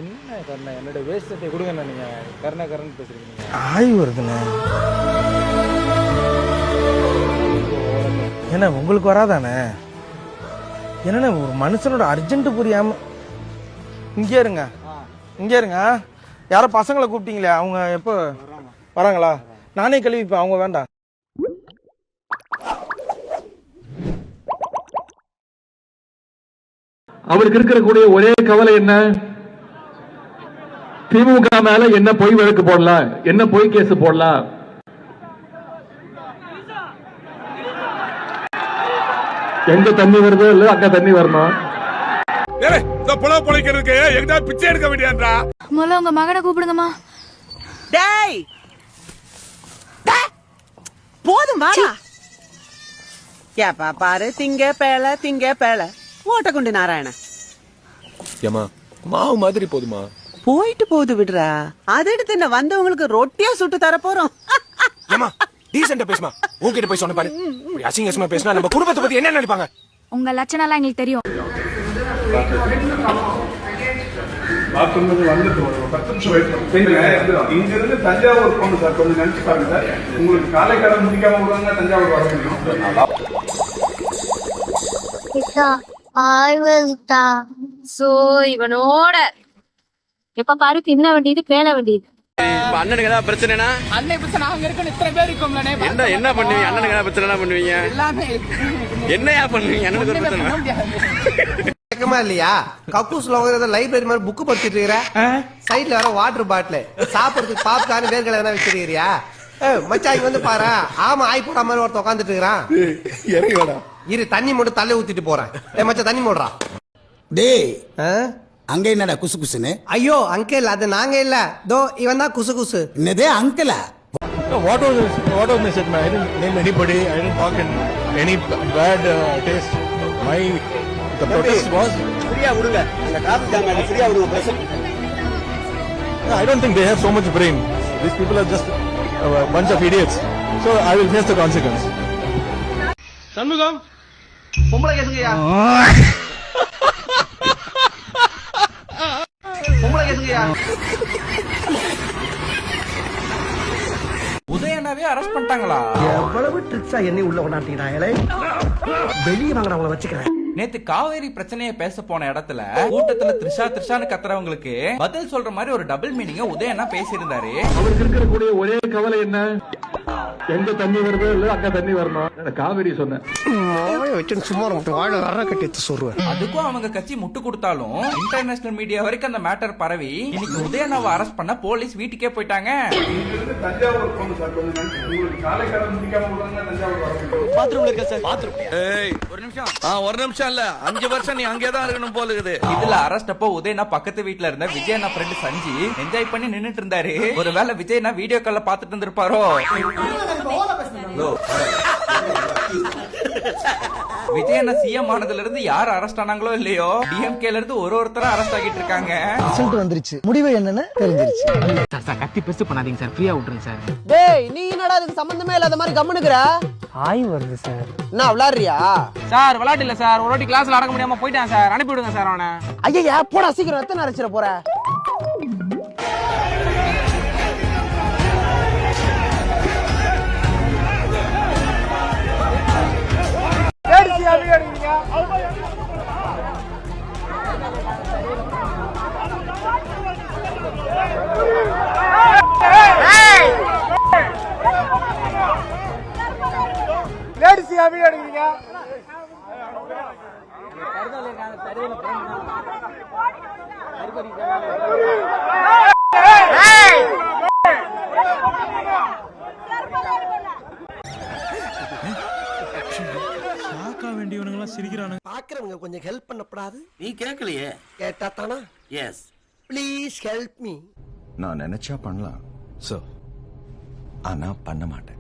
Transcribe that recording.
என்ன கருணை என்னோட வேஸ்ட் சட்டை கொடுங்கண்ணா. நீங்கள் கருணை பேசுகிறீங்க. ஆய் வருதுண்ணே. என்ன உங்களுக்கு வராதானே? என்னண்ணே ஒரு மனுஷனோட அர்ஜென்ட் புரியாமல் இங்கே இருங்க. யாரோ பசங்களை கூப்பிட்டீங்களே, அவங்க எப்போ வராங்களா? நானே கழுவிப்பேன், அவங்க வேண்டாம். அவருக்கு இருக்கக்கூடிய ஒரே கவலை என்ன? திமுக மேல என்ன பொய் வழக்கு போடலாம், என்ன பொய் கேஸ் போடலாம். எங்க தண்ணி வருதோ இல்ல அங்க தண்ணி வரணும். பிச்சை எடுக்க வேண்டியதா? முதல்ல உங்க மகனை கூப்பிடுங்கம்மா. டேய் போதும் வாடா. ஏப்பா பாரு, திங்க பேல ஓட்ட கொண்டு நாராயண. ஏமா மாவு மாதிரி போதுமா? போயிட்டு போகுது விடுறா. அதை எடுத்து என்ன வந்தவங்களுக்கு ரொட்டியா சுட்டு தர போறோம். ஏமா டீசென்ட்டா பேசுமா. உன்கிட்ட போய் சொன்ன பாரு. அசிங்க அசிங்கமா பேசினா நம்ம குடும்பத்தை பத்தி என்ன நினைப்பாங்க? உங்க லட்சணம் எல்லாம் எங்களுக்கு தெரியும். இங்கிருந்து தஞ்சாவூர் போகணும் சார். கொஞ்சம் நினைச்சு பாருங்க சார். உங்களுக்கு காலை கடை முடிக்காம விடுவாங்க, தஞ்சாவூர் வர முடியும். இவனோட எப்ப பாரு தின்ன வேண்டியது பேல வேண்டியது. அண்ணனுக்கு ஏதாவது பிரச்சனைனா அன்னை பிரச்சனை அங்க இருக்கு. இத்தனை பேர் இருக்கோம்லனே. என்ன பண்ணுவீங்க? அண்ணனுக்கு ஏதாவது பிரச்சனை பண்ணுவீங்க? எல்லாமே என்னையா பண்ணுவீங்க? அண்ணனுக்கு ஒரு பிரச்சனை இல்லையா? கக்கூஸ்ல லைப்ரரி மாதிரி புக் படிச்சிட்டு இருக்கிற, சைட்ல வர வாட்டர் பாட்டில், சாப்பிடுறதுக்கு பாப்கார்ன் வேர்களை எதனா வச்சிருக்கிறியா? மச்சாங்க வந்து பாரு. ஆமா ஆய் போட மாதிரி ஒருத்த உட்காந்துட்டு இருக்கிறான். இரு தண்ணி மட்டும் தள்ளி ஊத்திட்டு போறேன். மச்சா தண்ணி மூடுறா. டேய் அங்க என்னடா குசு குசுன்னு? ஐயோ அங்கிள், அது நாங்க இல்ல. தோ இவன் தான் குசு குசு. என்னதே அங்கிளா? What was the statement? I didn't name anybody. I didn't talk in any bad taste. The protest was. ஃப்ரீயா விடுங்க. அந்த டிராஃபிக் ஜாம் ஆயிடுச்சு. ஃப்ரீயா விடுங்க பேச. I don't think they have so much brain. These people are just a bunch of idiots. So I will face the consequence. Shanmugam பொம்பளை கேசுங்கயா. பொம்பளை கேசுங்கயா. உதயனாவே arrest பண்ணிட்டாங்களா? எவ்வளவு ட்ரிக்ஸா என்னை உள்ள கொண்டாட்டினாங்களே. வெளியே வாங்க அவங்கள வச்சுக்கிறேன். நேத்து காவேரி பிரச்சனையை பேச போன இடத்துல கூட்டத்துல த்ரிஷான்னு கத்துறவங்களுக்கு பதில் சொல்ற மாதிரி ஒரு டபுள் மீனிங்க உதயனா பேசியிருந்தாரு. அவருக்கு இருக்கக்கூடிய ஒரே கவலை என்ன? எங்க தண்ணி வருதோ இல்ல அங்க தண்ணி வரணும். காவேரி சொன்னேன். சும்மா வாழ வர கட்டி சொல்றேன். அதுக்கும் அவங்க கட்சி முட்டு கொடுத்தாலும் இன்டர்நேஷனல் மீடியா வரைக்கும் அந்த மேட்டர் பரவி இன்னைக்கு உதயனாவை அரெஸ்ட் பண்ண போலீஸ் வீட்டுக்கே போயிட்டாங்க. இங்கிருந்து தஞ்சாவூர் போகணும் சார். கொஞ்சம் நினைச்சு உங்களுக்கு காலை கடை முடிக்காம விடுவாங்க, தஞ்சாவூர் வர முடியும். பாத்ரூம்ல இருக்க சார். பாத்ரூம். ஏய் ஒரு நிமிஷம் இல்ல 5 வருஷம் நீ அங்கேதான் இருக்கணும் போல இருக்குது. இதுல அரெஸ்ட் அப்போ உதயனா பக்கத்து வீட்டுல இருந்த விஜயனா ஃப்ரெண்ட் சஞ்சி என்ஜாய் பண்ணி நின்னுட்டு இருந்தாரு. ஒருவேளை விஜயனா வீடியோ கால்ல பாத்துட்டு இருந்திருப்பாரோ? விஜயனா சிஎம் ஆனதுல இருந்து யார் அரெஸ்ட் ஆனாங்களோ இல்லையோ, டிஎம்கேல இருந்து ஒருத்தரா அரெஸ்ட் ஆகிட்டு இருக்காங்க. ரிசல்ட் வந்துருச்சு, முடிவு என்னன்னு தெரிஞ்சிருச்சு. சார் கத்தி பெருசு பண்ணாதீங்க சார், ஃப்ரீயா விட்டுருங்க சார். டேய் நீ என்னடா அதுக்கு சம்பந்தமே இல்லாத மாதிரி கம்முனுக்குற? ஆய் வருது சார். என்ன விளையாடுறியா? சார் விளையாட்டு இல்ல சார், ஒரு வாட்டி கிளாஸ்ல அடக்க முடியாம போயிட்டான் சார், அனுப்பி விடுங்க சார் அவனை. ஐயா போடா சீக்கிரம், எத்தனை அரைச்சிட போற? பாக்குறவங்க கொஞ்சம் ஹெல்ப் பண்ணப்படாது? நீ கேட்கலையே. கேட்டா தானா? Yes please help me. நான் நினைச்சா பண்ணலாம், ஆனா பண்ண மாட்டேன்.